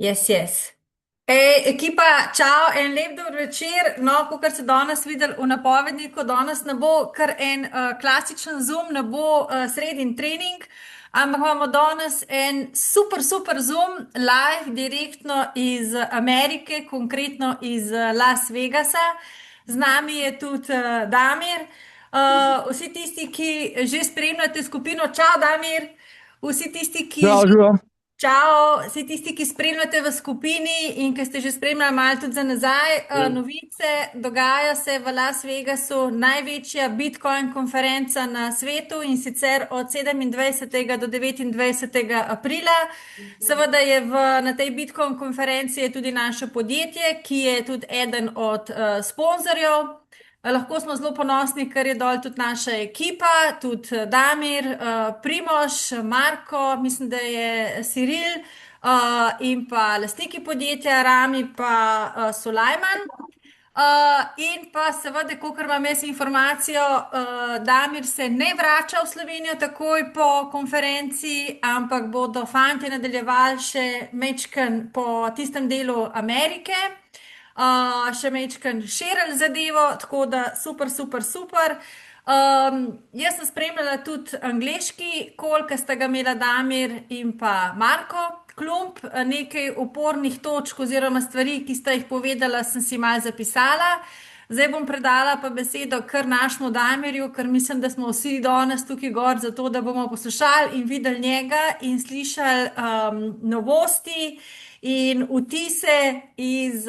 Yes, yes. Ekipa, čau, en lep dober večer. No, kot ste danes videli v napovedniku, danes ne bo kar en klasičen Zoom, ne bo sredin trening, ampak imamo danes en super, super Zoom, live, direktno iz Amerike, konkretno iz Las Vegasa. Z nami je tudi Damir. Vsi tisti, ki že spremljate skupino, čau, Damir. Vsi tisti, ki Prav, že živa. Čau, vsi tisti, ki spremljate v skupini in ki ste že spremljali malo tudi za nazaj, novice. Dogaja se v Las Vegasu največja Bitcoin konferenca na svetu in sicer od 27. do 29. aprila. Seveda je na tej Bitcoin konferenci je tudi naše podjetje, ki je tudi eden od sponzorjev. Lahko smo zelo ponosni, ker je dol tudi naša ekipa, tudi Damir, Primož, Marko, mislim, da je Ciril in pa lastniki podjetja Rami pa Sulajman. In pa seveda, kolikor imam jaz informacijo, Damir se ne vrača v Slovenijo takoj po konferenci, ampak bodo fanti nadaljevali še mečken po tistem delu Amerike. Še mečken širili zadevo, tako da super, super, super. Jaz sem spremljala tudi angliški, koliko sta ga imela Damir in pa Marko Klump, nekaj opornih točk oziroma stvari, ki sta jih povedala, sem si malo zapisala. Zdaj bom predala pa besedo kar našemu Damirju, ker mislim, da smo vsi danes tukaj gor zato, da bomo poslušali in videli njega in slišali novosti in vtise iz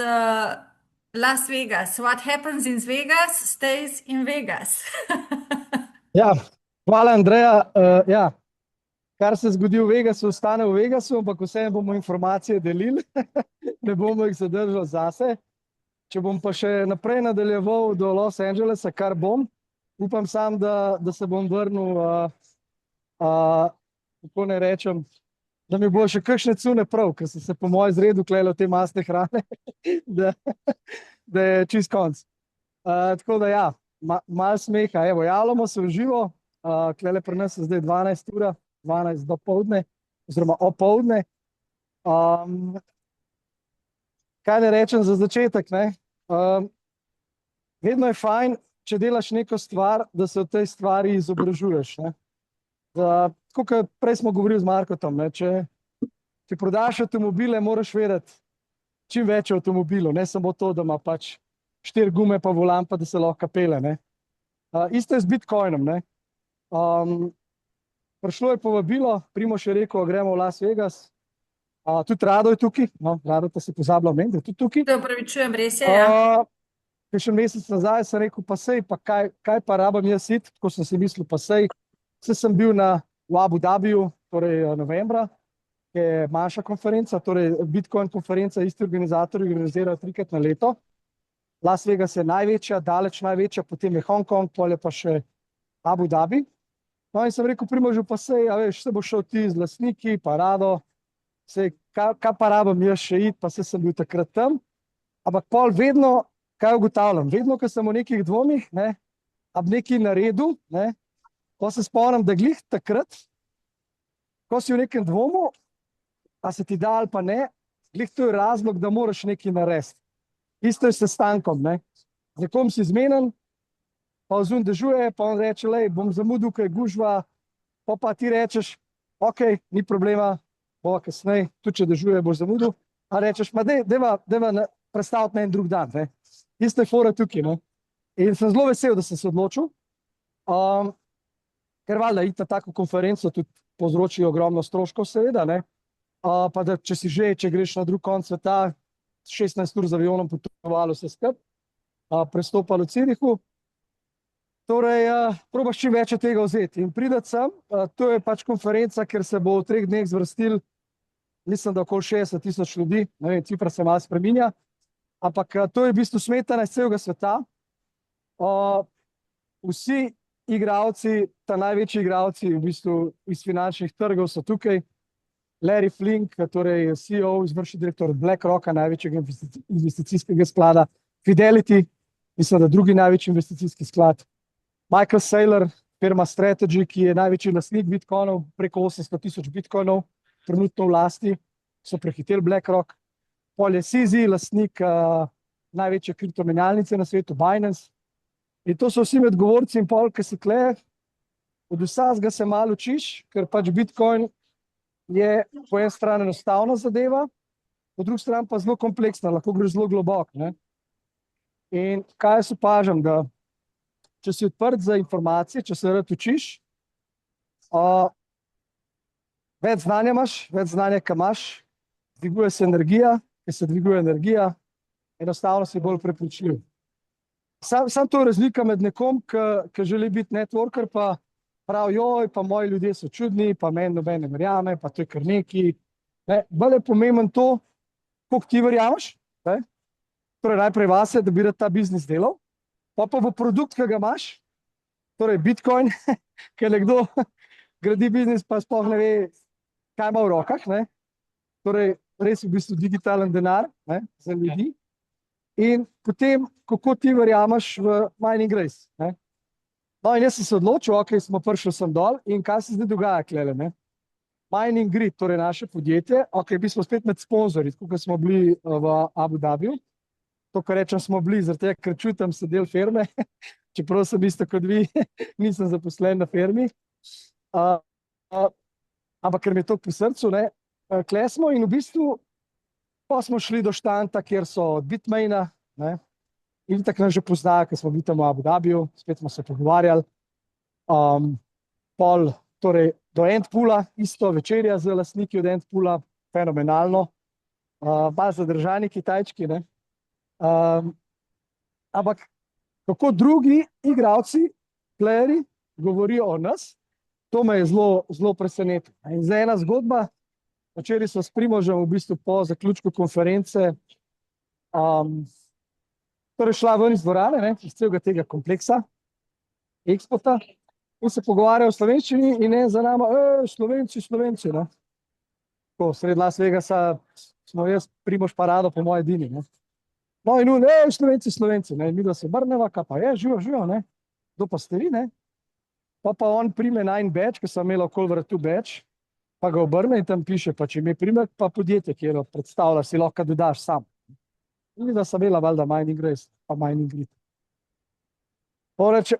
Las Vegas. What happens in Vegas, stays in Vegas. Ja, hvala, Andreja. Ja, kar se zgodi v Vegasu, ostane v Vegasu, ampak vseeno bomo informacije delili, ne bomo jih zadržali zase. Če bom pa še naprej nadaljeval do Los Angelesa, kar bom, upam sam, da se bom vrnil, kako ne rečem, da mi bo še kakšne cune prav, ker sem se po mojem zredu klejal te masne hrane, da je čist konc. Tako da ja, malo smeha. Evo, javljamo se v živo, klele pri nas je zdaj 12 ura, 12 do povdne, oziroma opoldne. Kaj ne rečem za začetek, ne? Vedno je fajn, če delaš neko stvar, da se v tej stvari izobražuješ, ne? Tako kot prej smo govorili z Markotom, ne? Če prodaš avtomobile, moraš vedeti čim več avtomobilov, ne samo to, da ima pač 4 gume pa volan, pa da se lahko pele, ne? Isto je z Bitcoinom, ne? Prišlo je povabilo, Primož je rekel, gremo v Las Vegas. Tudi Rado je tukaj, no, Rado pa se pozablja omeniti, da je tudi tukaj. Se upravičujem, res je, ja. Še mesec nazaj sem rekel, pa sej, pa kaj pa rabam jaz iti, tako sem si mislil, pa sej. Sem bil v Abu Dhabiju, torej novembra, ki je manjša konferenca, torej Bitcoin konferenca, isti organizatorji organizirajo 3-krat na leto. Las Vegas je največja, daleč največja, potem je Hongkong, potem je pa še Abu Dhabi. No in sem rekel, Primožu, pa sej, a veš, se bo šel ti z lastniki, pa Rado, sej, kaj pa rabam jaz še iti, pa se sem bil takrat tam. Ampak pol vedno, kaj ugotavljam, vedno, ko sem v nekih dvomih, ne, ab nekaj naredil, ne, pa se spomnim, da glih takrat, ko si v nekem dvomu, a se ti da ali pa ne, glih to je razlog, da moraš nekaj narediti. Isto je s sestankom, ne. Z nekom si zmenen, pa vzun dežuje, pa on reče, lej, bom zamudil, kaj gužva, pa ti rečeš, ok, ni problema, bo kasneje, tudi če dežuje, boš zamudil, a rečeš, ma deva prestaviti na en drug dan, ne. Isto je fora tukaj, ne. In sem zelo vesel, da sem se odločil, ker valjda iti na tako konferenco tudi povzroči ogromno stroškov, seveda, ne. Pa da če greš na drug konec sveta, 16 ur z avionom potovalo vse skup, prestopalo v Cirihu. Torej, probaš čim več od tega vzeti in prideti sem. To je pač konferenca, ker se bo v 3 dneh zvrstil, mislim, da okoli 60,000 ljudi, ne vem, cifra se malo spreminja, ampak to je v bistvu smetana iz celega sveta. Vsi igralci, ta največji igralci v bistvu iz finančnih trgov so tukaj. Larry Flink, torej CEO, izvršni direktor BlackRocka, največjega investicijskega sklada, Fidelity, mislim, da drugi največji investicijski sklad, Michael Saylor, firma Strategy, ki je največji lastnik bitcoinov, preko 800,000 bitcoinov, trenutno v lasti, so prehiteli BlackRock, pol je CZ, lastnik največje kriptomenjalnice na svetu, Binance. In to so vsi medgovorci in pol, ki si tule, od vsega se malo učiš, ker pač Bitcoin je po eni strani enostavna zadeva, po drugi strani pa zelo kompleksna, lahko gre zelo globoko, ne. In kaj jaz opažam, da če si odprt za informacije, če se rad učiš, več znanja imaš, več znanja, ki imaš, dviguje se energija, ker se dviguje energija, enostavno si bolj prepričljiv. Sam to je razlika med nekom, ki želi biti networker, pa pravi, joj, pa moji ljudje so čudni, pa meni noben ne verjame, pa to je kar neki. Bolj je pomemben to, koliko ti verjameš, ne? Torej najprej vase, da bi rad ta biznis delal, pa v produkt, ki ga imaš, torej Bitcoin, ker nekdo gradi biznis, pa sploh ne ve, kaj ima v rokah, ne? Torej res v bistvu digitalen denar, ne, za ljudi. In potem, kako ti verjameš v Mining Race, ne? No, in jaz sem se odločil, ok, smo prišli sem dol in kaj se zdaj dogaja klele, ne? Mining Grid, torej naše podjetje, ok, mi smo spet med sponzorji, tako kot smo bili v Abu Dhabiju. To, kar rečem, smo bili, zaradi tega, ker čutim se del firme, čeprav sem isto kot vi, nisem zaposlen na firmi. Ampak ker mi je to pri srcu, ne, kle smo in v bistvu pa smo šli do štanta, kjer so od Bitmaina, ne, in tako nas že poznajo, ker smo bili tam v Abu Dhabiju, spet smo se pogovarjali. Pol, torej do Endpoola, isto večerja z lastniki od Endpoola, fenomenalno. Malo zadržani Kitajčki, ne. Ampak kako drugi igralci, playerji, govorijo o nas, to me je zelo presenetilo. In zdaj ena zgodba, včeraj so s Primožem v bistvu po zaključku konference torej šla ven iz dvorane, ne, iz celega tega kompleksa, Expota, in se pogovarjajo v slovenščini in ne za nama, Slovenci, ne. Tako, sredi Las Vegasa smo jaz, Primož Parado, po moje edini, ne. No in on, Slovenci, ne, in mi da se obrneva, kaj pa je, živo, ne, kdo pa ste vi, ne. Pa on prime najin badge, ki sem imel okoli vratu badge, pa ga obrne in tam piše, pač ime primer, pa podjetje, kjer jo predstavlja, si lahko dodaš sam. In da sem imela valjda Mining Race, pa Mining Grid. On reče,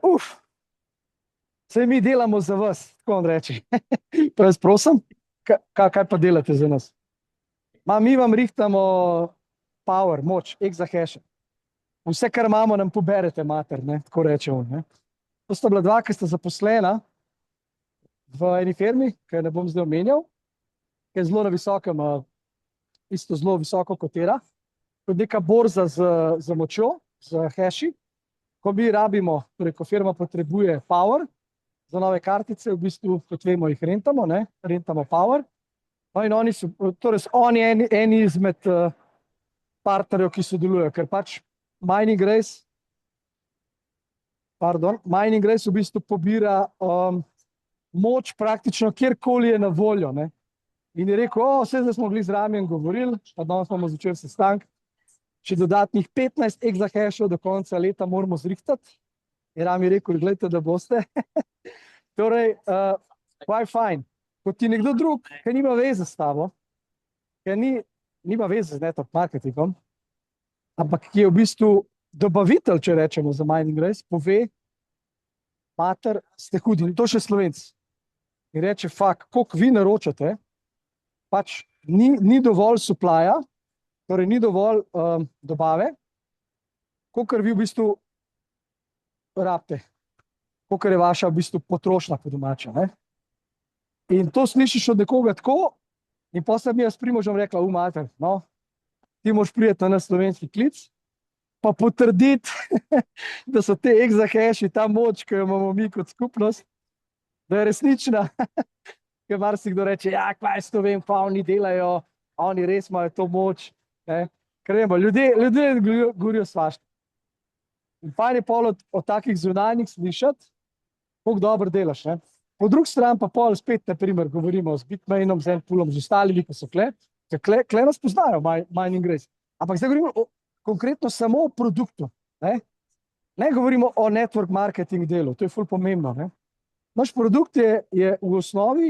saj mi delamo za vas, tako on reče. Pa jaz prosim, kaj pa delate za nas? Mi vam rihtamo power, moč, exahash. Vse, kar imamo, nam poberete, mater, ne, tako reče on, ne. To sta bila dva, ki sta zaposlena v eni firmi, ki ne bom zdaj omenjal, ki je zelo na visokem, isto zelo visoko kotira, kot neka borza z močjo, z hashi, ko mi rabimo, torej ko firma potrebuje power za nove kartice, v bistvu, kot vemo, jih rentamo, ne, rentamo power. No in oni so, torej oni eni izmed partnerjev, ki sodelujejo, ker pač Mining Race v bistvu pobira moč praktično kjerkoli je na voljo, ne. In je rekel, vse zdaj smo bili z Ramijem govorili, pa danes smo začeli sestanek, še dodatnih 15 exahashov do konca leta moramo zrihtati. In Rami je rekel, gledajte, da boste. Torej, why fine? Ko ti nekdo drug, ki nima veze s tabo, ki nima veze z network marketingom, ampak ki je v bistvu dobavitelj, če rečemo za Mining Race, pove, mater, ste hudi, to še Slovenci. In reče, koliko vi naročate, pač ni dovolj supplya, torej ni dovolj dobave, kolikor vi v bistvu rabite, kolikor je vaša v bistvu potrošnja po domače, ne. In to slišiš od nekoga tako, in potem sem jaz s Primožem rekla, mater, no, ti moraš priti na naš slovenski klic, pa potrditi, da so te exahashi, ta moč, ki jo imamo mi kot skupnost, da je resnična. Ker marsikdo reče, kaj s to vem, pa oni delajo, oni res imajo to moč, ne. Ker vemo, ljudje govorijo svašta. In fajn je pol od takih zunanjih slišati, koliko dobro delaš, ne. Po drugi strani pa pol spet, na primer, govorimo z Bitmainom, z Endpoolom, z ostalimi, ki so kle nas poznajo, Mining Race. Ampak zdaj govorimo konkretno samo o produktu, ne. Ne govorimo o network marketing delu, to je ful pomembno, ne. Naš produkt je v osnovi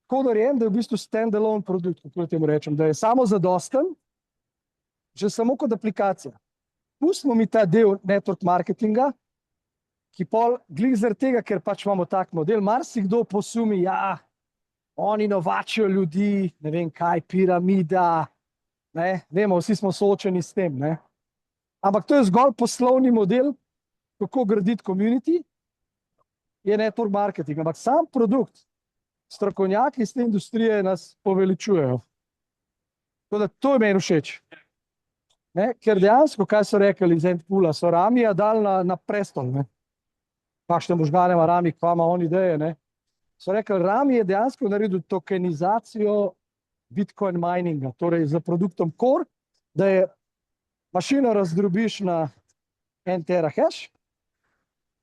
tako narejen, da je v bistvu stand-alone produkt, kako temu rečem, da je samozadosten, že samo kot aplikacija. Pustimo mi ta del network marketinga, ki pol glih zaradi tega, ker pač imamo tak model, marsikdo posumi, ja, oni novačijo ljudi, ne vem kaj, piramida, ne, vemo, vsi smo soočeni s tem, ne. Ampak to je zgolj poslovni model, kako graditi community, je network marketing, ampak sam produkt, strokovnjaki iz te industrije nas poveličujejo. Tako da to je meni všeč. Ne, ker dejansko, kaj so rekli iz Endpoola, so Ramija dali na prestol, ne. Kakšne možgane ima Rami, kva ima on ideje, ne. So rekli, Rami je dejansko naredil tokenizacijo Bitcoin mininga, torej za produktom Core, da je mašino razdrobiš na 1 terahash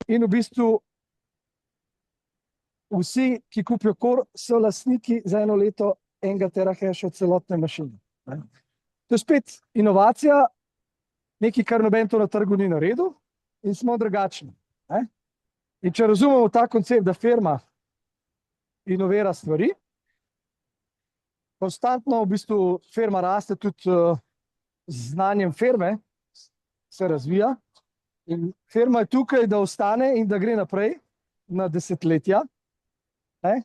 in v bistvu vsi, ki kupijo Core, so lastniki za 1 leto 1 terahasha celotne mašine. Ne. To je spet inovacija, nekaj, kar noben to na trgu ni naredil in smo drugačni. Ne. In če razumemo ta koncept, da firma inovira stvari, konstantno v bistvu firma raste tudi z znanjem firme, se razvija in firma je tukaj, da ostane in da gre naprej na desetletja. Ne.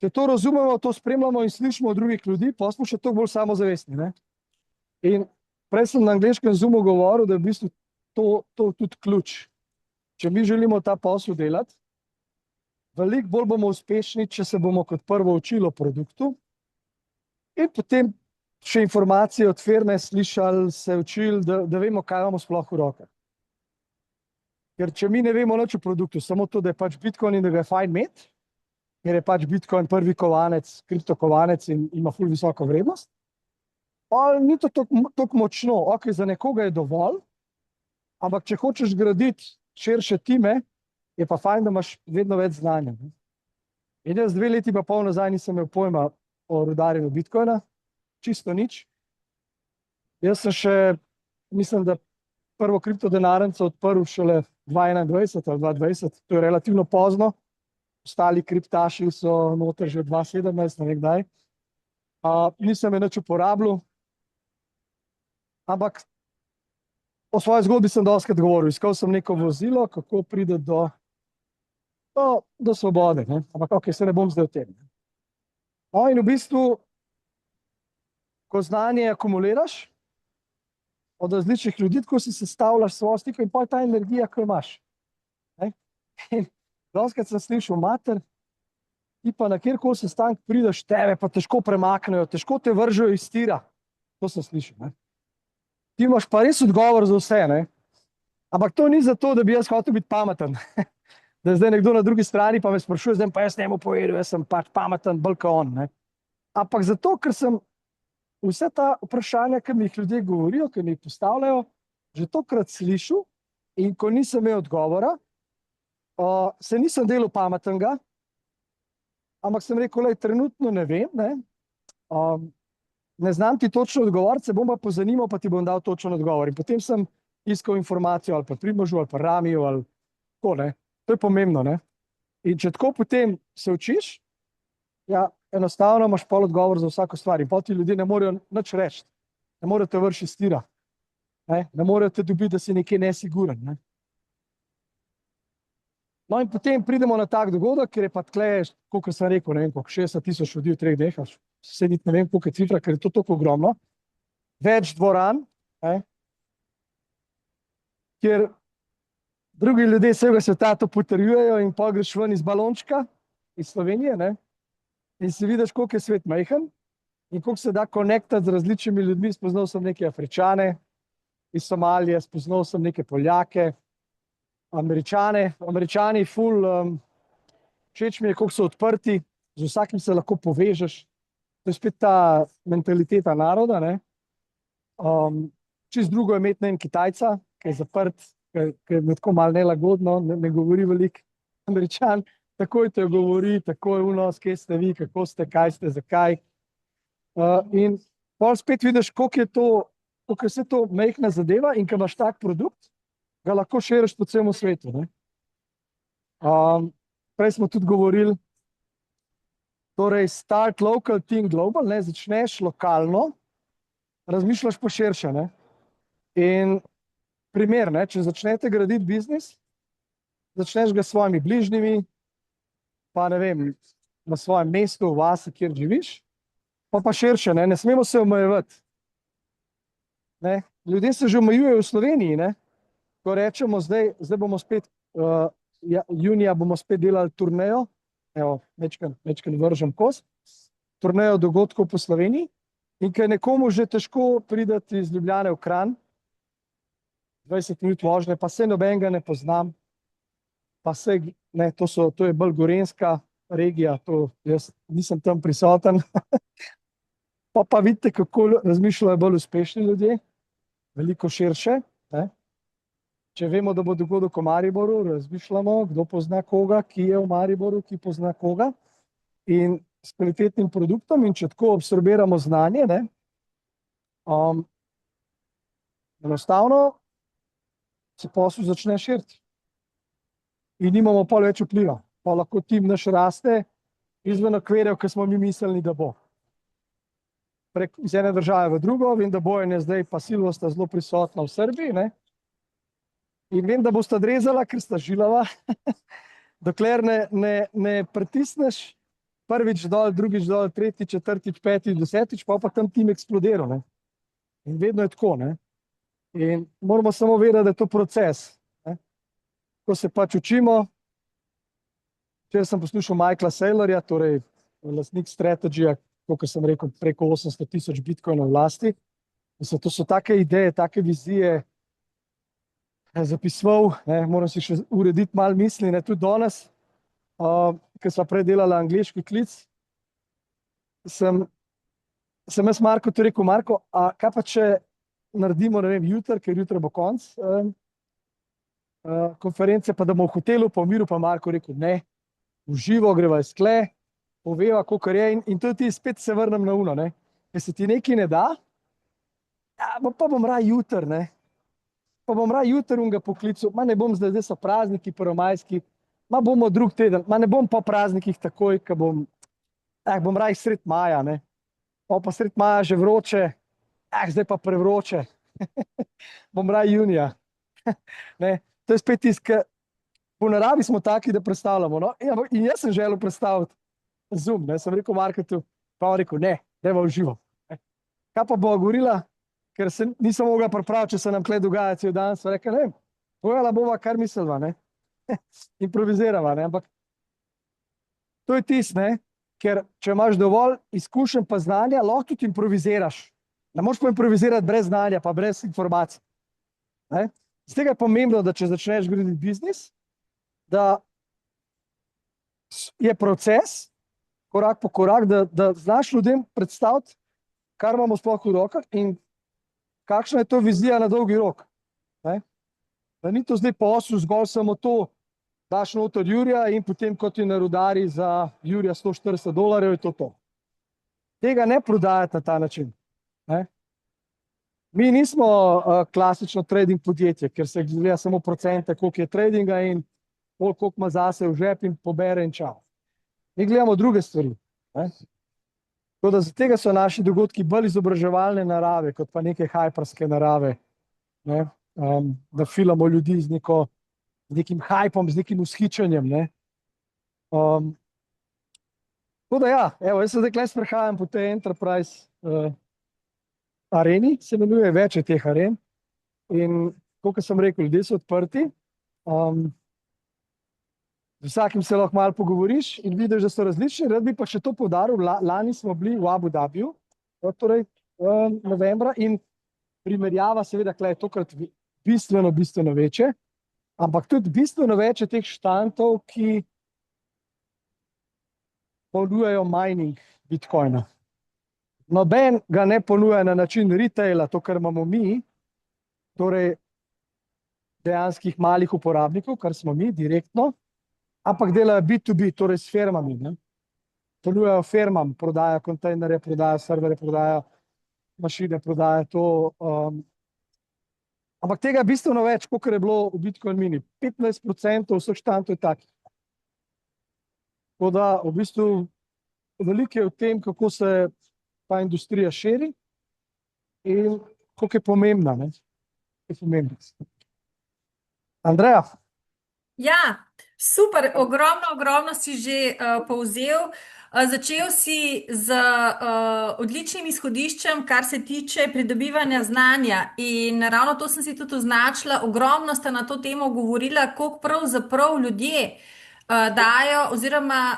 Če to razumemo, to spremljamo in slišimo od drugih ljudi, pa smo še toliko bolj samozavestni, ne. In prej sem na angleškem Zoomu govoril, da je v bistvu to tudi ključ. Če mi želimo ta posel delati, veliko bolj bomo uspešni, če se bomo kot prvo učili o produktu in potem še informacije od firme slišali, se učili, da vemo, kaj imamo sploh v rokah. Ker če mi ne vemo nič o produktu, samo to, da je pač Bitcoin in da ga je fajn imeti, ker je pač Bitcoin prvi kovanec, kriptokovanec in ima ful visoko vrednost, pa ni to toliko močno, ok, za nekoga je dovolj, ampak če hočeš graditi širše time, je pa fajn, da imaš vedno več znanja. In jaz 2 leti pa pol nazaj nisem imel pojma o rudarjenju Bitcoina, čisto nič. Jaz sem še, mislim, da prvo kriptodenarnico odprl šele 2021 ali 2020, to je relativno pozno, ostali kriptaši so noter že 2017, ne vem kdaj. Nisem je nič uporabljal, ampak o svoji zgodbi sem dostikrat govoril, iskal sem neko vozilo, kako priti do svobode, ne? Ampak ok, se ne bom zdaj o tem. No, in v bistvu, ko znanje akumuliraš od različnih ljudi, tako si sestavljaš svojo sliko in pol ta energija, ki jo imaš. Ne? In dostikrat sem slišal, mater, ti pa na kjerkoli sestanek prideš, tebe pa težko premaknejo, težko te vržejo iz tira. To sem slišal, ne? Ti imaš pa res odgovor za vse, ne? Ampak to ni zato, da bi jaz hotel biti pameten. Da je zdaj nekdo na drugi strani pa me sprašuje, zdaj pa jaz njemu povedal, jaz sem pač pameten, bolj kot on, ne? Ampak zato, ker sem vse ta vprašanja, ki mi jih ljudje govorijo, ki mi jih postavljajo, že tokrat slišal in ko nisem imel odgovora, se nisem delal pametnega, ampak sem rekel, lej, trenutno ne vem, ne? Ne znam ti točno odgovoriti, se bom pa pozanimal, pa ti bom dal točen odgovor. In potem sem iskal informacijo ali pa Primožu ali pa Ramiju ali tako, ne. To je pomembno, ne. In če tako potem se učiš, ja, enostavno imaš pol odgovor za vsako stvar. In pol ti ljudje ne morejo nič reči. Ne morejo te vršiti iz tira. Ne morejo te dobiti, da si nekje nesiguren, ne. No in potem pridemo na tak dogodek, ker je pa tle, koliko sem rekel, ne vem, koliko 60,000 ljudi v 3 dneh, se niti ne vem, koliko je cifra, ker je to toliko ogromno. Več dvoran, ne, kjer drugi ljudje vsega sveta to potrjujejo in pol greš ven iz balončka, iz Slovenije, ne, in si vidiš, koliko je svet majhen in koliko se da konektati z različnimi ljudmi. Spoznal sem neke Afričane iz Somalije, spoznal sem neke Poljake, Američani ful, všeč mi je, koliko so odprti, z vsakim se lahko povežeš. To je spet ta mentaliteta naroda, ne. Čist drugo je imeti, ne vem, Kitajca, ki je zaprt, ki je tako malo nelagodno, ne govori veliko. Američan takoj te govori, takoj vnos, kje ste vi, kako ste, kaj ste, zakaj. In pol spet vidiš, koliko je vse to majhna zadeva in ko imaš tak produkt, ga lahko širiš po celem svetu, ne. Prej smo tudi govorili, Torej, start local, think global, ne, začneš lokalno, razmišljaš pa širše, ne. In primer, ne, če začnete graditi biznis, začneš ga s svojimi bližnjimi, pa ne vem, na svojem mestu, v vasi, kjer živiš, pa širše, ne smemo se omejevati. Ne, ljudje se že omejujejo v Sloveniji, ne, ko rečemo, zdaj bomo spet, junija bomo spet delali turnejo, evo, večkrat vržem kos, turnejo dogodkov po Sloveniji, in ker nekomu že težko prideti iz Ljubljane v Kranj, 20 minut vožnje, pa se nobenega ne poznam, pa se, ne, to je bolj gorenjska regija, to jaz nisem tam prisoten, pa vidite, kako razmišljajo bolj uspešni ljudje, veliko širše, ne. Če vemo, da bo dogodek v Mariboru, razmišljamo, kdo pozna koga, ki je v Mariboru, ki pozna koga, in s kvalitetnim produktom, in če tako absorbiramo znanje, ne, enostavno se posel začne širiti. In nimamo pol več vpliva. Pa lahko tim naš raste izven okvirjev, ki smo mi mislili, da bo. Prek iz ene države v drugo, vem, da Bojan je zdaj pa Silvo sta zelo prisotna v Srbiji, ne. In vem, da bosta drezala, ker sta žilava, dokler ne pritisneš prvič dol, drugič dol, tretjič, četrtič, petič, desetič, pa tam tim eksplodiral, ne. In vedno je tako, ne. In moramo samo vedeti, da je to proces, ne. Ko se pač učimo, včeraj sem poslušal Michaela Saylorja, torej lastnik Strategy, kot sem rekel, preko 800,000 bitcoinov v lasti. Mislim, to so take ideje, take vizije, zapisoval, ne, moram si še urediti malo misli, ne, tudi danes, ker sva prej delala angleški klic, sem jaz Marko rekel, Marko, a kaj pa če naredimo, ne vem, jutri, ker jutri bo konc konference, pa da bomo v hotelu, pa v miru, pa Marko rekel, ne, v živo greva iz tle, poveva, kakor je, in tudi spet se vrnem na uno, ne, ker se ti nekaj ne da, pa bom raj jutri, ne. Pa bom raj jutri unga poklical, ne bom zdaj so prazniki prvomajski, bomo drug teden, ne bom po praznikih takoj, ko bom raj sred maja, ne. Pa sred maja že vroče, zdaj pa prevroče, bom raj junija. Ne, to je spet tisto, ker po naravi smo taki, da predstavljamo, no, in jaz sem želel predstaviti Zoom, ne, sem rekel Marketu, pa on rekel, ne, dajva v živo. Kaj pa bova govorila? Ker se nisem mogla pripraviti, če se nam tle dogaja cel dan, sva rekla, ne vem, povedala bova, kar misliva, ne, improvizirava, ne, ampak to je tisto, ne, ker če imaš dovolj izkušenj pa znanja, lahko tudi improviziraš. Ne moreš pa improvizirati brez znanja, pa brez informacij, ne. Z tega je pomembno, da če začneš graditi biznis, da je proces, korak po korak, da znaš ljudem predstaviti, kar imamo sploh v rokah in kakšna je to vizija na dolgi rok, ne. Da ni to zdaj posel, zgolj samo to, daš noter jurja in potem, ko ti narudari za jurja $140, je to. Tega ne prodajati na ta način, ne. Mi nismo klasično trading podjetje, ker se gleda samo procente, koliko je tradinga in koliko ima zase v žep in pobere in čau. Mi gledamo druge stvari, ne. Tako da zaradi tega so naši dogodki bolj izobraževalne narave, kot pa neke hajparske narave, ne, da filamo ljudi z nekim hajpom, z nekim vzhičenjem, ne. Tako da ja, evo, jaz se zdaj tukaj sprehajam po tej Enterprise areni, se imenuje, več je teh aren, in kot sem rekel, ljudje so odprti, z vsakim se lahko malo pogovoriš in vidiš, da so različni. Rad bi pa še to poudaril, lani smo bili v Abu Dhabiju, torej novembra, in primerjava seveda, tukaj je tokrat bistveno večje, ampak tudi bistveno več je teh štantov, ki ponujajo mining bitcoina. Noben ga ne ponuja na način retaila, to, kar imamo mi, torej dejanskih malih uporabnikov, kar smo mi direktno, ampak delajo B2B, torej s firmami, ne. Ponujajo firmam, prodajajo kontejnerje, prodajajo serverje, prodajajo mašine, prodajajo to. Ampak tega je bistveno več, kakor je bilo v Bitcoin Mini. 15% vseh štantov je takih. Tako da v bistvu veliko je v tem, kako se ta industrija širi in koliko je pomembna. Ne? Je pomembna. Andreja, Ja, super, ogromno si že povzel. Začel si z odličnim izhodiščem, kar se tiče pridobivanja znanja. In ravno to sem si tudi označila. Ogromno sta na to temo govorila, koliko pravzaprav ljudje dajo oziroma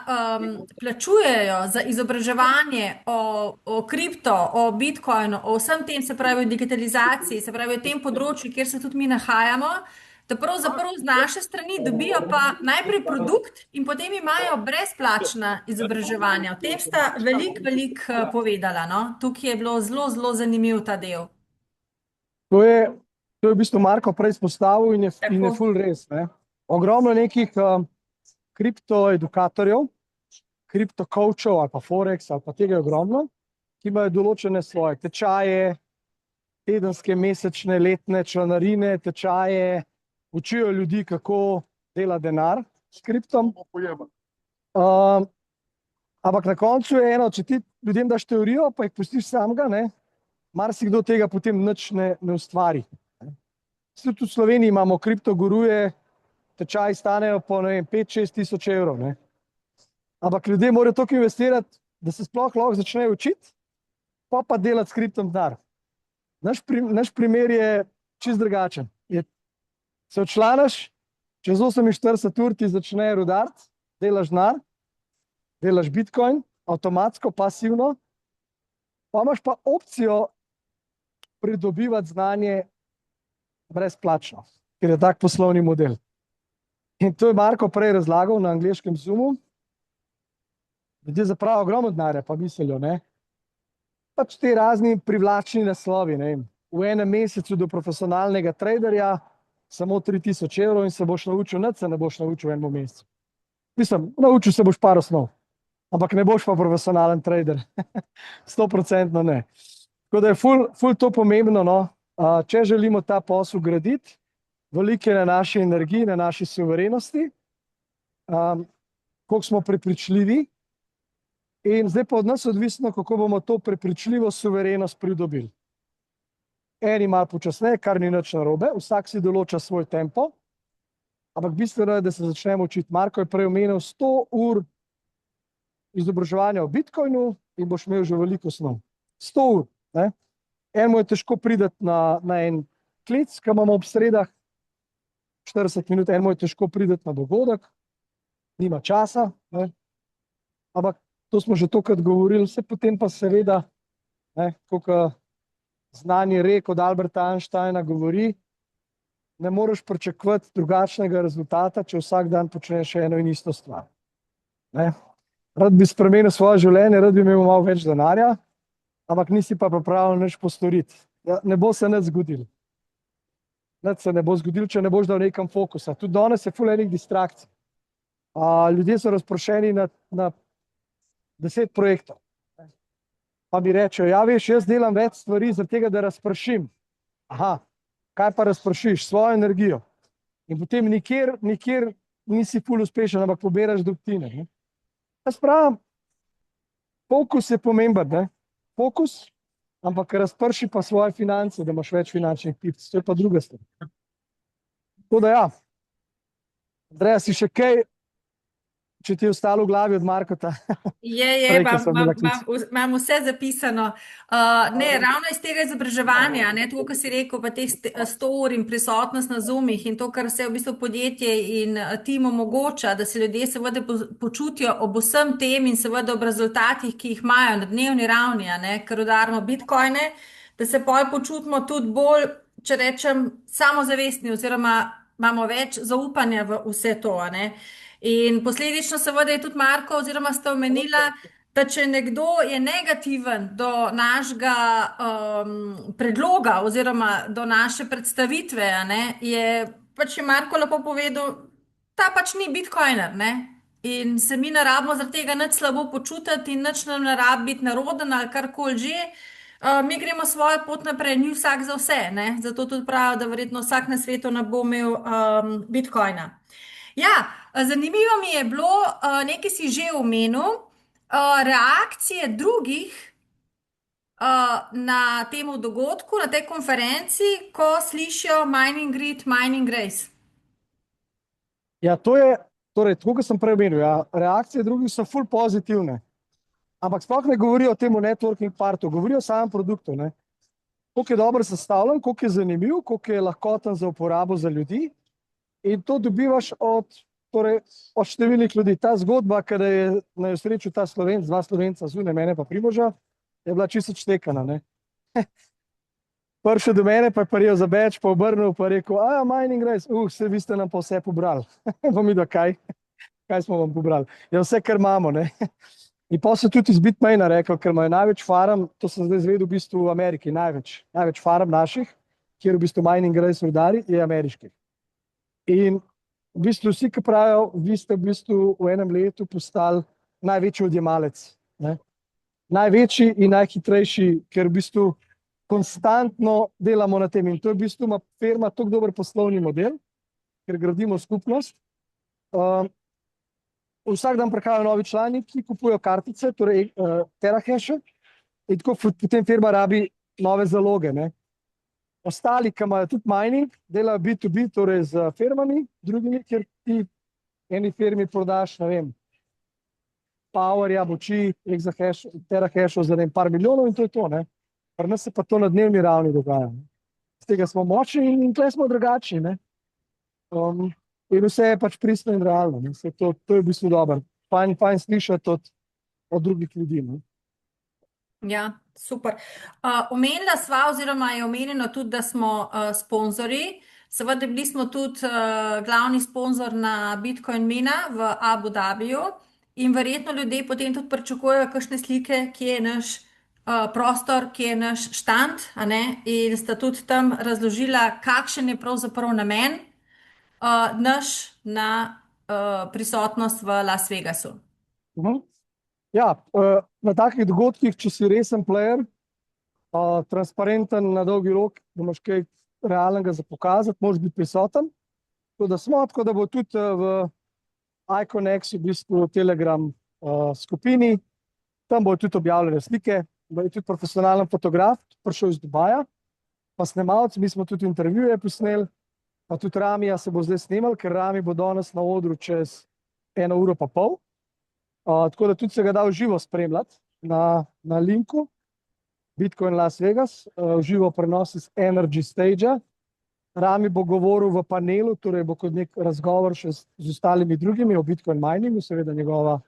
plačujejo za izobraževanje o kripto, o bitcoinu, o vsem tem, se pravi o digitalizaciji, se pravi o tem področju, kjer se tudi mi nahajamo. Da pravzaprav z naše strani dobijo pa najprej produkt in potem imajo brezplačna izobraževanja. O tem sta veliko povedala. No? Tukaj je bilo zelo zanimiv ta del. to je v bistvu Marko prej izpostavil in je Tako. ful res. Ne? Ogromno nekih kriptoedukatorjev, kriptocoachov ali pa Forex ali pa tega je ogromno, ki imajo določene svoje tečaje, tedenske, mesečne, letne članarine, tečaje, učijo ljudi, kako dela denar s kriptom. Ampak na koncu je eno, če ti ljudem daš teorijo, pa jih pustiš samega, ne, marsikdo tega potem nič ne ustvari. Tudi v Sloveniji imamo kriptoguruje, tečaji stanejo po 5-6 tisoč evrov. Ne. Ampak ljudje morajo toliko investirati, da se sploh lahko začnejo učiti, pa delati s kriptom denar. Naš primer je čist drugačen. Se odčlaniš, čez 48 ur ti začne rudariti, delaš denar, delaš bitcoin, avtomatsko, pasivno, pa imaš pa opcijo pridobivati znanje brezplačno, ker je tak poslovni model. In to je Marko prej razlagal na angleškem Zoomu. Ljudje zapravo ogromno denarja, pa mislijo, ne. Pač te razni privlačni naslovi, ne. V enem mesecu do profesionalnega traderja samo 3000 evrov in se boš naučil, nič se ne boš naučil v enem mesecu. Mislim, naučil se boš par osnov, ampak ne boš pa profesionalen trader. 100% ne. Tako da je ful to pomembno, no. Če želimo ta posel graditi, veliko je na naši energiji, na naši suverenosti, koliko smo prepričljivi in zdaj pa od nas odvisno, kako bomo to prepričljivo suverenost pridobili. Eni malo počasneje, kar ni nič narobe, vsak si določa svoj tempo, ampak bistveno je, da se začnemo učiti. Marko je prej omenil 100 ur izobraževanja o bitcoinu in boš imel že veliko osnov. 100 ur. Ne? Enemu je težko priti na en klic, ki imamo ob sredah, 40 minut, enemu je težko priti na dogodek, nima časa, ne? Ampak to smo že tokrat govorili, vse potem pa seveda, koliko znani rek od Alberta Einsteina govori, ne moreš pričakovati drugačnega rezultata, če vsak dan počneš eno in isto stvar. Ne? Rad bi spremenil svoje življenje, rad bi imel malo več denarja, ampak nisi pa pripravljen nič postoriti. Ja, ne bo se nič zgodilo. Nič se ne bo zgodilo, če ne boš dal nekam fokusa. Tudi danes je ful enih distrakcij. Ljudje so razprošeni na 10 projektov. Pa mi rečejo, ja veš, jaz delam več stvari zaradi tega, da razpršim. Aha, kaj pa razpršiš? Svojo energijo. In potem nikjer nisi ful uspešen, ampak pobiraš drobtine. Ne? Jaz pravim, fokus je pomemben, ne? Fokus, ampak razprši pa svoje finance, da imaš več finančnih pic. To je pa druga stvar. Tako da ja, Andreja, si še kaj, če ti je ostalo v glavi od Markota? Imam vse zapisano. Ravno iz tega izobraževanja, tako kot si rekel, pa teh 100 ur in prisotnost na Zoomih in to, kar se v bistvu podjetje in tim omogoča, da se ljudje seveda počutijo ob vsem tem in seveda ob rezultatih, ki jih imajo na dnevni ravni, ker udarimo bitcoine, da se pol počutimo tudi bolj, če rečem, samozavestni oziroma imamo več zaupanja v vse to, In posledično seveda je tudi Marko oziroma sta omenila, da če nekdo je negativen do našega predloga oziroma do naše predstavitve, je pač je Marko lepo povedal, ta pač ni bitcoiner, In se mi ne rabimo zaradi tega nič slabo počutiti in nič nam ne rabi biti naroden ali karkoli že. Mi gremo svojo pot naprej, ni vsak za vse, Zato tudi pravijo, da verjetno vsak na svetu ne bo imel bitcoina. Ja, zanimivo mi je bilo, nekaj si že omenil, reakcije drugih na tem dogodku, na tej konferenci, ko slišijo Mining Grid, Mining Race. Ja, to je, torej, tako kot sem prej omenil, ja, reakcije drugih so ful pozitivne. Ampak sploh ne govorijo o tem networking partu, govorijo o samem produktu, ne. Koliko je dobro sestavljen, koliko je zanimiv, koliko je lahkoten za uporabo za ljudi in to dobivaš torej, od številnih ljudi. Ta zgodba, kada je na nesreču ta Slovenc, dva Slovenca zunaj mene pa Primoža, je bila čisto štekana, ne. Prišel do mene, pa je prijel za beč, pa obrnil, pa rekel, Mining Race, se vi ste nam pa vse pobrali. Pa mi da kaj? Kaj smo vam pobrali? Je vse, kar imamo, ne. In pa se tudi iz Bitmaina rekel, ker imajo največ farm, to sem zdaj zvedel v bistvu v Ameriki, največ farm naših, kjer v bistvu Mining Race rudari, je ameriških. In v bistvu vsi, ki pravijo, vi ste v bistvu v enem letu postali največji odjemalec, ne. Največji in najhitrejši, ker v bistvu konstantno delamo na tem in to je v bistvu ima firma tako dober poslovni model, ker gradimo skupnost. Vsak dan prihajajo novi člani, ki kupujejo kartice, torej terahaše, in tako potem firma rabi nove zaloge, ne. Ostali, ki imajo tudi mining, delajo B2B, torej z firmami, drugimi, kjer ti eni firmi prodaš, ne vem, powerja, moči, terahashov za ne par milijonov in to je to, ne. Pri nas se pa to na dnevni ravni dogaja. Z tega smo močni in tukaj smo drugačni, ne. In vse je pač pristno in realno, ne. To je v bistvu dobro. Fajn slišati od drugih ljudi, ne. Ja, super. Omenila sva oziroma je omenjeno tudi, da smo sponzorji. Seveda bili smo tudi glavni sponzor na Bitcoin Mina v Abu Dhabiju in verjetno ljudje potem tudi pričakujejo kakšne slike, kje je naš prostor, kje je naš štand, a ne? In sta tudi tam razložila, kakšen je pravzaprav namen naš na prisotnost v Las Vegasu. Ja, na takih dogodkih, če si resen player, transparenten na dolgi rok, da imaš kaj realnega za pokazati, moraš biti prisoten. Tako da bo tudi v Iconex, v bistvu Telegram skupini, tam bodo tudi objavljene slike, bo je tudi profesionalen fotograf, prišel iz Dubaja, pa snemalci, mi smo tudi intervjuje posneli, pa tudi Ramija se bo zdaj snemal, ker Rami bo danes na odru čez 1 uro pa pol. Tako da tudi se ga da v živo spremljati na linku Bitcoin Las Vegas, v živo prenos iz Energy Stage-a. Rami bo govoril v panelu, torej bo kot nek razgovor še z ostalimi drugimi o Bitcoin miningu, seveda njegova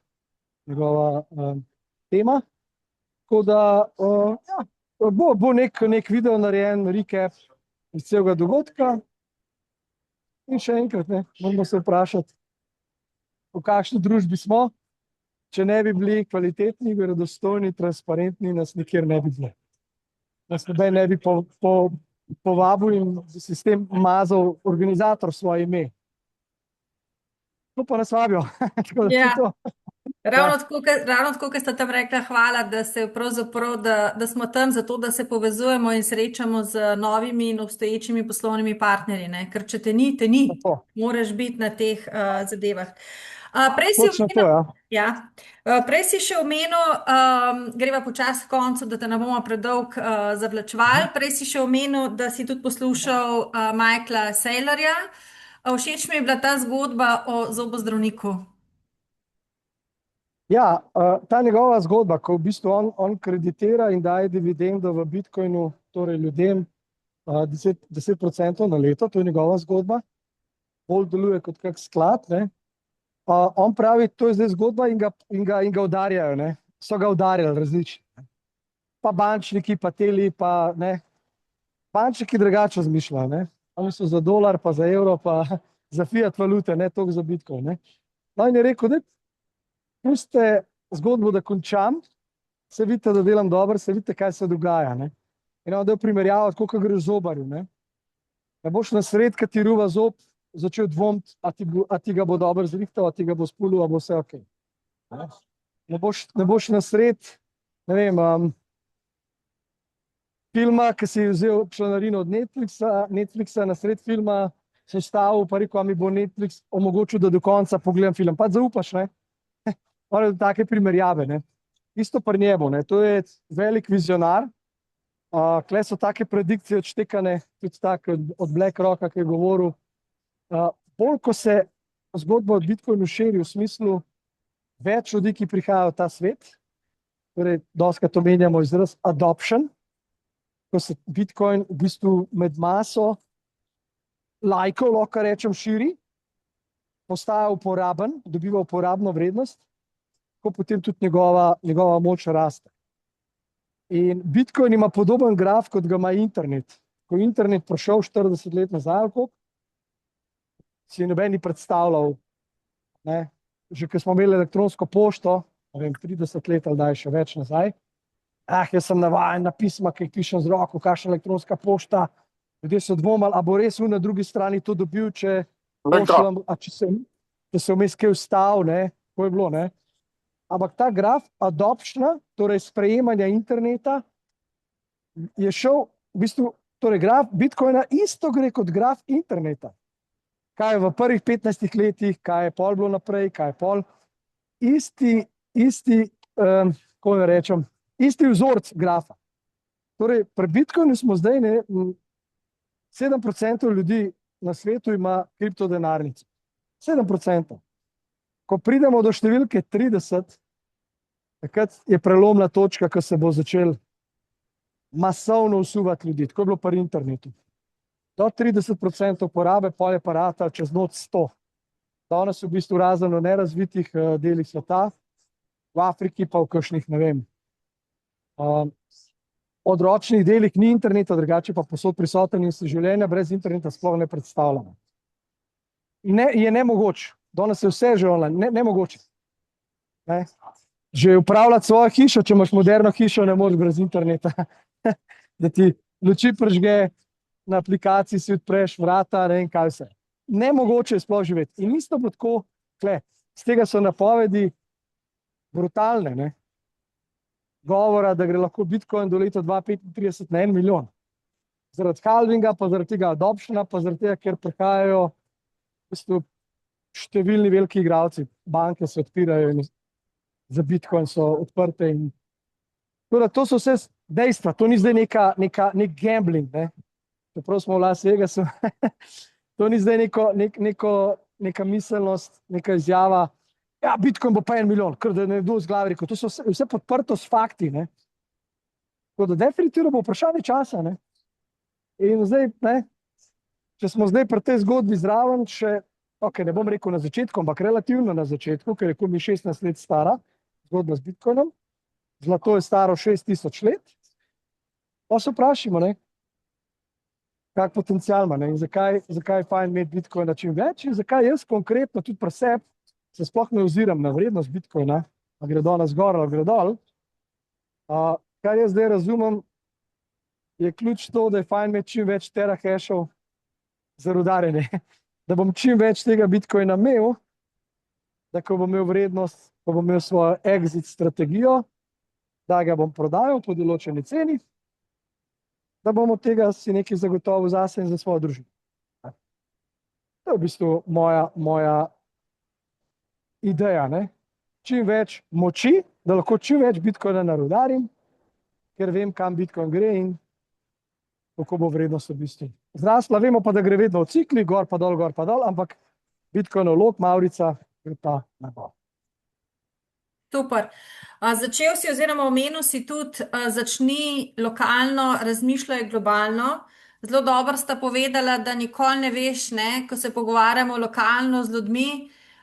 tema. Tako da ja, bo nek video narejen, recap iz celega dogodka. In še enkrat, ne, moramo se vprašati, v kakšni družbi smo. Če ne bi bili kvalitetni, verodostojni, transparentni, nas nikjer ne bi bilo. Nas noben ne bi povabil in sistem mazal organizator svoje ime. To pa nas vabijo. Ja. Ravno tako, kot sta tam rekla, hvala, da se pravzaprav, da smo tam zato, da se povezujemo in srečamo z novimi in obstoječimi poslovnimi partnerji, ne? Ker če te ni, moraš biti na teh zadevah. Prej si še omenil, greva počasi k koncu, da te ne bomo predolg zavlačevali. Prej si še omenil, da si tudi poslušal Michaela Saylorja. Všeč mi je bila ta zgodba o zobozdravniku. Ja, ta njegova zgodba, ko v bistvu on kreditira in daje dividendo v Bitcoinu, torej ljudem 10% na leto, to je njegova zgodba. Bolj deluje kot kak sklad, ne. On pravi, to je zdaj zgodba in ga udarjajo, ne. So ga udarjali različni. Pa bančniki, pa teli, pa ne. Bančniki drugače razmišljajo, ne. Oni so za dolar, pa za evro, pa za fiat valute, ne toliko za Bitcoin, ne. No in je rekel, da pustite zgodbo, da končam, se vidite, da delam dobro, se vidite, kaj se dogaja, ne. In on da primerjavo, tako kot gre zobarju, ne. Ne boš na sred, ki ti ruva zob, začel dvomiti, a ti ga bo dobro zrihtal, a ti ga bo spulil, a bo vse okej. Ne boš na sred, ne vem, filma, ki si vzel članarino od Netflixa, na sred filma se stavil, pa rekel, a mi bo Netflix omogočil, da do konca pogledam film. Pa zaupaš, ne? Torej, take primerjave, ne. Isto pri njemu, ne, to je velik vizionar. Tule so take predikcije odštekane, tudi tako od BlackRocka, ki je govoril. Bolj, ko se zgodba o Bitcoinu širi v smislu več ljudi, ki prihajajo v ta svet, torej dostikrat omenjamo izraz adoption, ko se Bitcoin v bistvu med maso laikov, lahko rečem, širi, postaja uporaben, dobiva uporabno vrednost, ko potem tudi njegova moč raste. In Bitcoin ima podoben graf, kot ga ima internet. Ko je internet prišel 40 let nazaj, si je noben ni predstavljal, ne, že ko smo imeli elektronsko pošto, ne vem, 30 let ali daj še več nazaj, jaz sem navajen na pisma, ki jih pišem z roko, kakšna elektronska pošta, ljudje so dvomili, a bo res na drugi strani to dobil, če pošljem, če se vmes kaj vstal, ne, ko je bilo, ne. Ampak ta graf adoptiona, torej sprejemanja interneta, je šel v bistvu, torej graf Bitcoina isto gre kot graf interneta. Kaj je v prvih 15 letih, kaj je pol bilo naprej, kaj je pol. Kako ne rečem, isti vzorc grafa. Torej, pri Bitcoinu smo zdaj, ne, 7% ljudi na svetu ima kriptodenarnice. 7%. Ko pridemo do številke 30, takrat je prelomna točka, ko se bo začel masovno usuvati ljudi. Tako je bilo pri internetu. Do 30% porabe, pol je pa ratal čez noč 100. Danes v bistvu razen v nerazvitih delih sveta, v Afriki pa v kakšnih, ne vem, odročnih delih ni interneta, drugače pa povsod prisoten in se življenja brez interneta sploh ne predstavljamo. Je nemogoč. Danes je vse že online, nemogoče. Ne? Že upravljati svojo hišo, če imaš moderno hišo, ne moreš brez interneta. Da ti luči prižge, na aplikaciji si odpreš vrata, ne vem kaj vse. Nemogoče je sploh živeti. In isto bo tako, z tega so napovedi brutalne, ne. Govora, da gre lahko Bitcoin do leta 2035 na 1 milijon. Zaradi halvinga, pa zaradi tega adoptiona, pa zaradi tega, ker prihajajo v bistvu številni veliki igralci, banke se odpirajo in za Bitcoin so odprte. Torej, to so vse dejstva, to ni zdaj nek gambling, ne. Čeprav smo v Las Vegasu, to ni zdaj neka miselnost, neka izjava, ja, Bitcoin bo pa 1 milijon, ker da ne kdo z glavi rekel, to so vse podprto s fakti, ne. Tako da definitivno bo vprašanje časa, ne. In zdaj, ne, če smo zdaj pri tej zgodbi zraven, še, ne bom rekel na začetku, ampak relativno na začetku, ker je komaj 16 let stara zgodba z Bitcoinom, zlato je staro 6000 let, pa se vprašimo, ne, kak potencial ima, ne, in zakaj je fajn imeti Bitcoina čim več in zakaj jaz konkretno tudi pri sebi se sploh ne oziram na vrednost Bitcoina, a gre danes gor ali gre dol. Kar jaz zdaj razumem, je ključ to, da je fajn imeti čim več terahashov za rudarjenje, da bom čim več tega Bitcoina imel, da ko bom imel vrednost, ko bom imel svojo exit strategijo, da ga bom prodajal po določeni ceni, da bom od tega si nekaj zagotovil zase in za svojo družino. To je v bistvu moja ideja, ne. Čim več moči, da lahko čim več Bitcoina narudarim, ker vem, kam Bitcoin gre in kako bo vrednost v bistvu zrasla. Vemo pa, da gre vedno v cikli, gor pa dol, ampak Bitcoinov lok, mavrica, gre pa na gor. Super. Začel si oziroma omenil si tudi, začni lokalno, razmišljaj globalno. Zelo dobro sta povedala, da nikoli ne veš, ne, ko se pogovarjamo lokalno z ljudmi,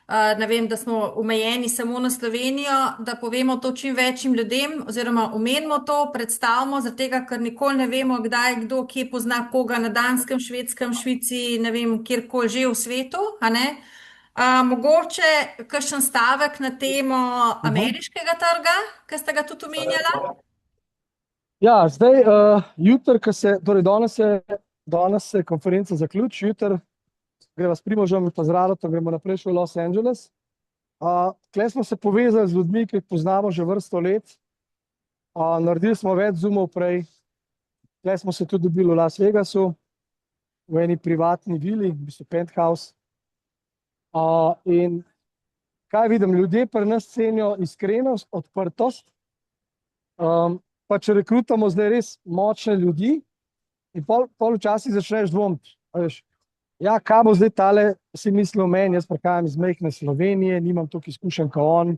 ne vem, da smo omejeni samo na Slovenijo, da povemo to čim večjim ljudem oziroma omenimo to, predstavimo, zaradi tega, ker nikoli ne vemo, kdaj kdo kje pozna koga na Danskem, Švedskem, Švici, ne vem, kjerkoli že v svetu, a ne. Mogoče kakšen stavek na temo ameriškega trga, ki ste ga tudi omenjala? Ja, zdaj, jutri, torej danes se konferenca zaključi, jutri greva s Primožem pa z Radotom, gremo naprej še v Los Angeles. Tule smo se povezali z ljudmi, ki jih poznamo že vrsto let. Naredili smo več zoomov prej. Tule smo se tudi dobili v Las Vegasu, v eni privatni vili, v bistvu penthouse. In kaj vidim, ljudje pri nas cenijo iskrenost, odprtost. Pa če rekrutamo zdaj res močne ljudi, in pol včasih začneš dvomiti. Ja, kaj bo zdaj tale, si mislil o meni, jaz prihajam iz majhne Slovenije, nimam toliko izkušenj kot on,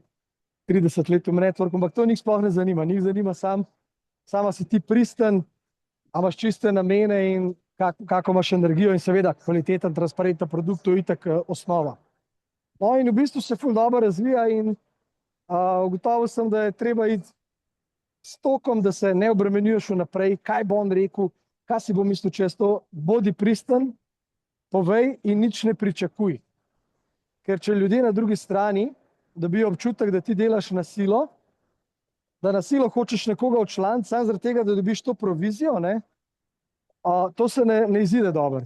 30 let v networku, ampak to njih sploh ne zanima. Njih zanima sama si ti pristen, a imaš čiste namene in kako imaš energijo in seveda kvaliteten, transparenten produkt, to je itak osnova. No in v bistvu se ful dobro razvija in ugotovil sem, da je treba iti s tokom, da se ne obremenjuješ vnaprej, kaj bo on rekel, kaj si bo mislil čez to, bodi pristen, povej in nič ne pričakuj. Ker če ljudje na drugi strani dobijo občutek, da ti delaš na silo, da na silo hočeš nekoga včlaniti, samo zaradi tega, da dobiš to provizijo, ne, to se ne izide dobro.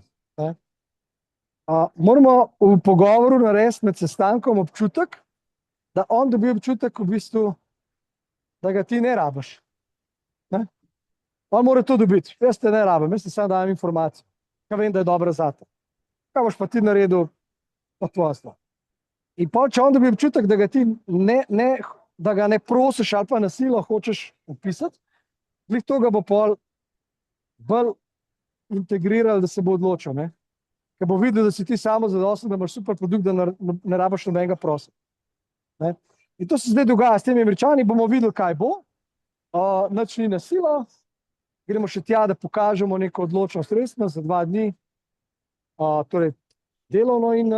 Moramo v pogovoru narediti med sestankom občutek, da on dobi občutek v bistvu, da ga ti ne rabiš. Ne? On mora to dobiti. Jaz te ne rabim, jaz ti samo dajem informacijo. Kaj vem, da je dobro zate. Kaj boš pa ti naredil, pa tvoja stvar. In pa, če on dobi občutek, da ga ti da ga ne prosiš ali pa na silo hočeš opisati, glih to ga bo pol bolj integrirali, da se bo odločil. Ne? Ker bo videl, da si ti samo zadosten, da imaš super produkt, da ne rabiš nobenega prositi. Ne? In to se zdaj dogaja s temi Američani, bomo videli, kaj bo. Nič ni na silo, gremo še tja, da pokažemo neko odločnost resnost za 2 dni, torej delovno in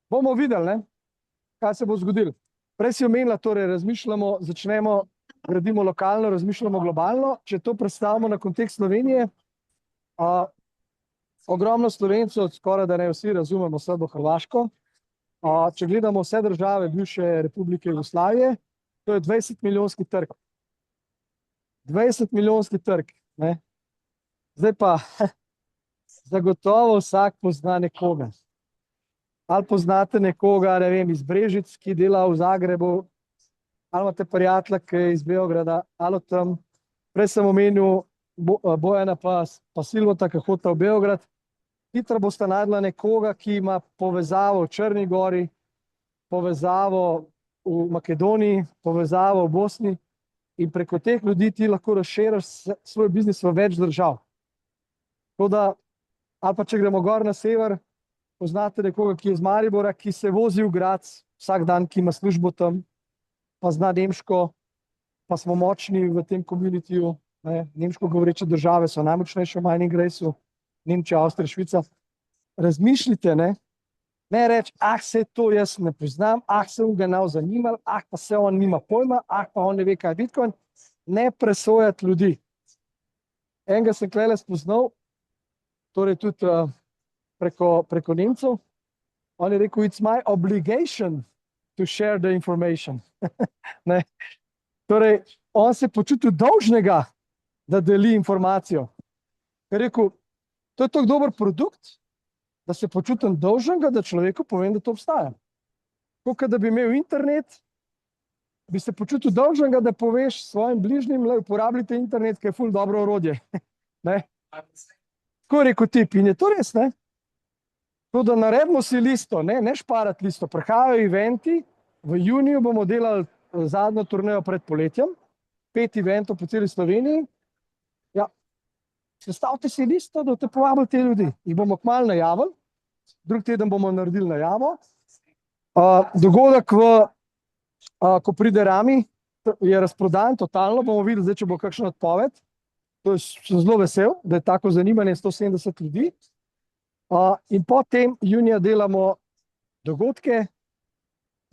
bomo videli, ne? Kaj se bo zgodilo. Prej si omenila, torej razmišljamo, gradimo lokalno, razmišljamo globalno, če to predstavimo na kontekst Slovenije, ogromno Slovencev, skoraj da ne vsi razumemo Srbo Hrvaško. Če gledamo vse države bivše Republike Jugoslavije, to je 20-milijonski trg. 20-milijonski trg. Ne? Zdaj pa, zagotovo vsak pozna nekoga. Ali poznate nekoga, ne vem, iz Brežic, ki dela v Zagrebu, ali imate prijatelja, ki je iz Beograda, ali tam. Prej sem omenil Bojana pa Silvota, ki hodita v Beograd. Hitro boste najdla nekoga, ki ima povezavo v Črni Gori, povezavo v Makedoniji, povezavo v Bosni in preko teh ljudi ti lahko razširiš svoj biznis v več držav. Tako da, ali pa če gremo gor na sever, poznate nekoga, ki je iz Maribora, ki se vozi v Graz vsak dan, ki ima službo tam, pa zna nemško, pa smo močni v tem komunitiju. Nemško govoreče države so najmočnejše v mining raceu, Nemčija, Avstrija, Švica. Razmišljite, ne reči, se to jaz ne poznam, se ga ne zanimalo, pa se on nima pojma, pa on ne ve, kaj je Bitcoin. Ne presojati ljudi. Enega sem klele spoznal, torej tudi preko Nemcev. On je rekel, it's my obligation to share the information. Torej, on se počutil dolžnega, da deli informacijo. Je rekel, to je tako dober produkt, da se počutim dolžnega, da človeku povem, da to obstaja. Tako, da bi imel internet, bi se počutil dolžnega, da poveš svojim bližnjim, le uporabljite internet, ki je ful dobro orodje. Tako je rekel tip in je to res, ne? To, da naredimo si listo, ne šparati listo. Prihajajo eventi, v juniju bomo delali zadnjo turnejo pred poletjem, 5 eventov po celi Sloveniji. Ja, sestavite si listo, da te povabili te ljudi. Jih bomo kmalu najavili, drug teden bomo naredili najavo. Dogodek, ko pride Rami, je razprodan totalno, bomo videli zdaj, če bo kakšna odpoved. To sem zelo vesel, da je tako zanimanje 170 ljudi. In potem junija delamo dogodke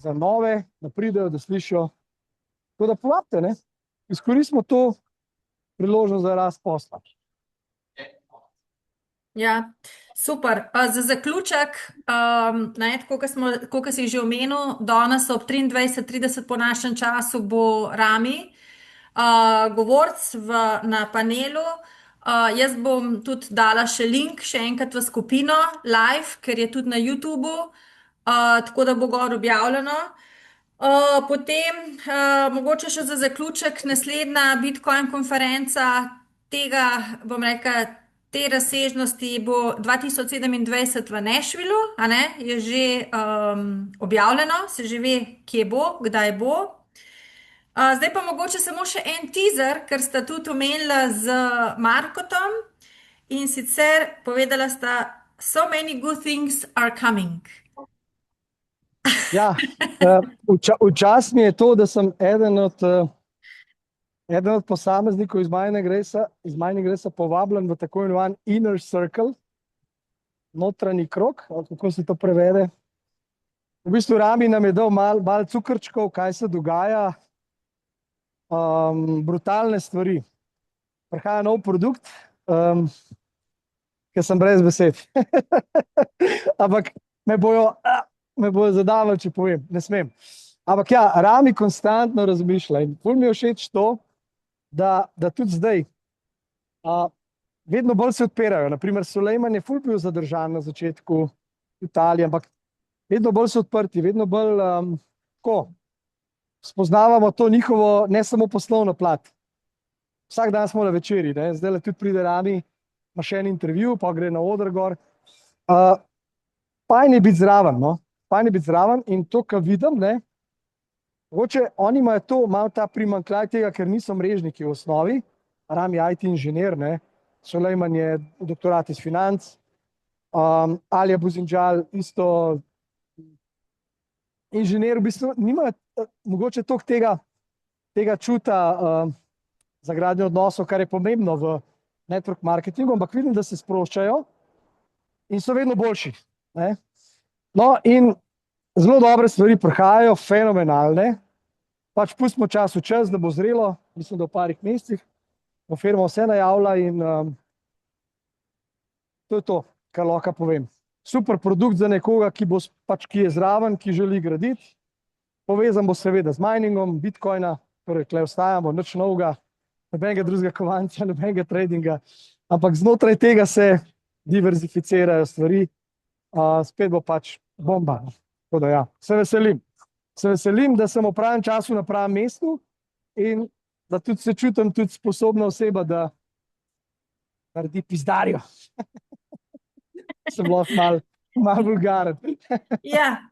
za nove, da pridejo, da slišijo. Tako da povabite, ne? Izkoristimo to priložnost za rast posla. Ja, super. Za zaključek, tako kot si že omenil, danes ob 23:30 po našem času bo Rami, govorc na panelu. Jaz bom tudi dala še link še enkrat v skupino live, ker je tudi na YouTubu, tako da bo gor objavljeno. Potem, mogoče še za zaključek, naslednja Bitcoin konferenca tega, bom rekla, te razsežnosti bo 2027 v Nashvillu, a ne, je že objavljeno, se že ve, kje bo, kdaj bo. Zdaj pa mogoče samo še en teaser, ker sta tudi omenila z Markotom in sicer povedala sta, so many good things are coming. Ja, včasih mi je to, da sem eden od posameznikov iz Mining Racea povabljen v tako imenovan inner circle, notranji krog, kako se to prevede. V bistvu Rami nam je dal malo cukrčkov, kaj se dogaja, brutalne stvari. Prihaja nov produkt, ker sem brez besed. Ampak me bojo zadavali, če povem, ne smem. Ampak ja, Rami konstantno razmišlja in ful mi je všeč to, da tudi zdaj vedno bolj se odpirajo. Naprimer, Sulejman je ful bil zadržan na začetku Italije, ampak vedno bolj so odprti, vedno bolj tako spoznavamo to njihovo, ne samo poslovno plat. Vsak dan smo na večeri, ne? Zdaj tudi pride Rami, ima še en intervju, pa gre na oder gor. Fajn je biti zraven, no? Fajn je biti zraven in to, kar vidim, ne, mogoče oni imajo to, malo ta primanjkljaj tega, ker niso mrežniki v osnovi, Rami je IT inženir, ne, Sulejman je doktorat iz financ, Alja Buzinjal isto inženir, v bistvu nimajo mogoče toliko tega čuta za gradnjo odnosov, kar je pomembno v network marketingu, ampak vidim, da se sproščajo in so vedno boljši, ne. No, in zelo dobre stvari prihajajo, fenomenalne. Pač pustimo čas v čas, da bo zrelo, mislim, da v parih mesecih bo firma vse najavila in to je to, kar lahko povem. Super produkt za nekoga, ki je zraven, ki želi graditi. Povezan bo seveda z miningom, Bitcoina, torej tukaj ostajamo, nič novega, nobenega drugega kovanca, nobenega tradinga, ampak znotraj tega se diverzificirajo stvari. Spet bo pač bomba. Tako da ja, se veselim. Se veselim, da sem v pravem času na pravem mestu in da tudi se čutim tudi sposobna oseba, da naredi pizdarjo. Sem lahko malo vulgaren. Ja,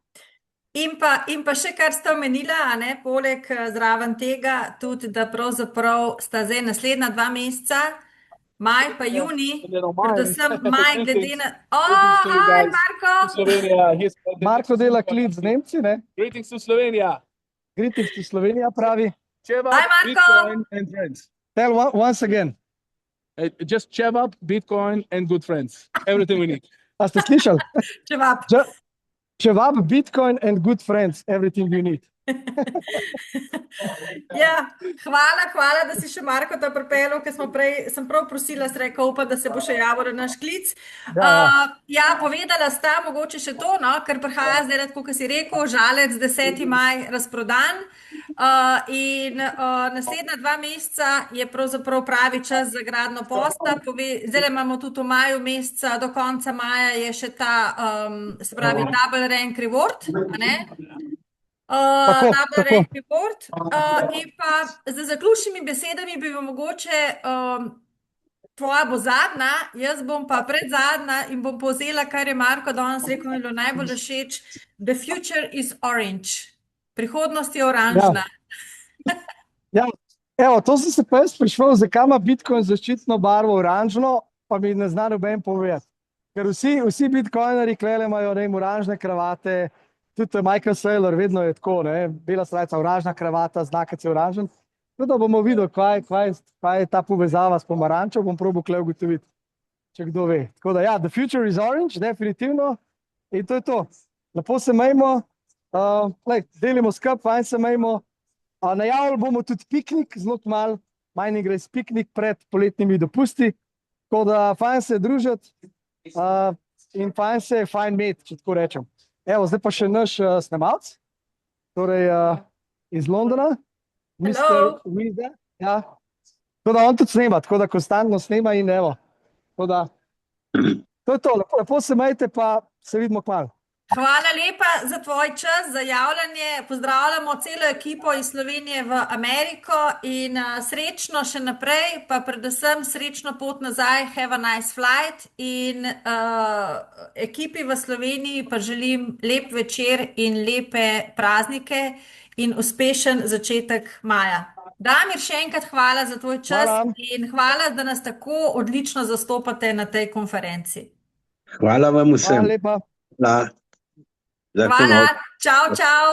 in pa še kar ste omenila, a ne, poleg zraven tega, tudi da pravzaprav sta zdaj naslednja 2 meseca, maj pa junij, predvsem maj glede na... Hi, Marko! Marko dela klic z Nemci, ne? Greetings to Slovenia. Greetings to Slovenija pravi. Chev Hi, up, Marko. Bitcoin and friends. Tell once again. Just chev up, Bitcoin and good friends. Everything we need. A ste slišali? Čevap. Čevap, Bitcoin and good friends, everything you need. Ja, hvala, da si še Marko to pripeljal, ker sem prav prosila, sem rekel, upam, da se bo še javil na naš klic. Ja, povedala sta mogoče še to, no, ker prihaja zdaj, tako kot si rekel, Žalec 10. maj razprodan in naslednja 2 meseca je pravzaprav pravi čas za gradnjo posta. Zdaj imamo tudi v maju meseca, do konca maja je še ta, se pravi, double rank reward, a ne? Double rank reward. In pa z zaključnimi besedami bi vam mogoče, tvoja bo zadnja, jaz bom pa predzadnja in bom povzela, kar je Marko danes rekel, mi je bilo najbolj všeč. The future is orange. Prihodnost je oranžna. Ja, evo, to sem se pa jaz prišel, zakaj ima Bitcoin zaščitno barvo oranžno, pa mi ne zna noben povedati. Ker vsi bitcoineri klele imajo, ne vem, oranžne kravate, tudi Michael Saylor, vedno je tako, ne, bela srajca, oranžna kravata, znakec je oranžen. Tako da bomo videli, kaj je ta povezava s pomarančo, bom probal kle ugotoviti, če kdo ve. Tako da ja, the future is orange, definitivno, in to je to. Lepo se imejmo, delimo skupaj, fajn se imejmo. Najavili bomo tudi piknik, zelo malo, Mining Race piknik pred poletnimi dopusti, tako da fajn se družiti in fajn imeti, če tako rečem. Evo, zdaj pa še naš snemalc, torej iz Londona, Mr. Wiza. Ja. Tako da on tudi snema, tako da konstantno snema in evo. Tako da, to je to, lepo se imejte, pa se vidimo kmalu. Hvala lepa za tvoj čas, za javljanje. Pozdravljamo celo ekipo iz Slovenije v Ameriko in srečno še naprej, pa predvsem srečno pot nazaj, have a nice flight. In ekipi v Sloveniji pa želim lep večer in lepe praznike in uspešen začetek maja. Damir, še enkrat hvala za tvoj čas Hvala. in hvala, da nas tako odlično zastopate na tej konferenci. Hvala vam vsem. Hvala lepa. Hvala. Lahko Hvala, noč. čau, čau.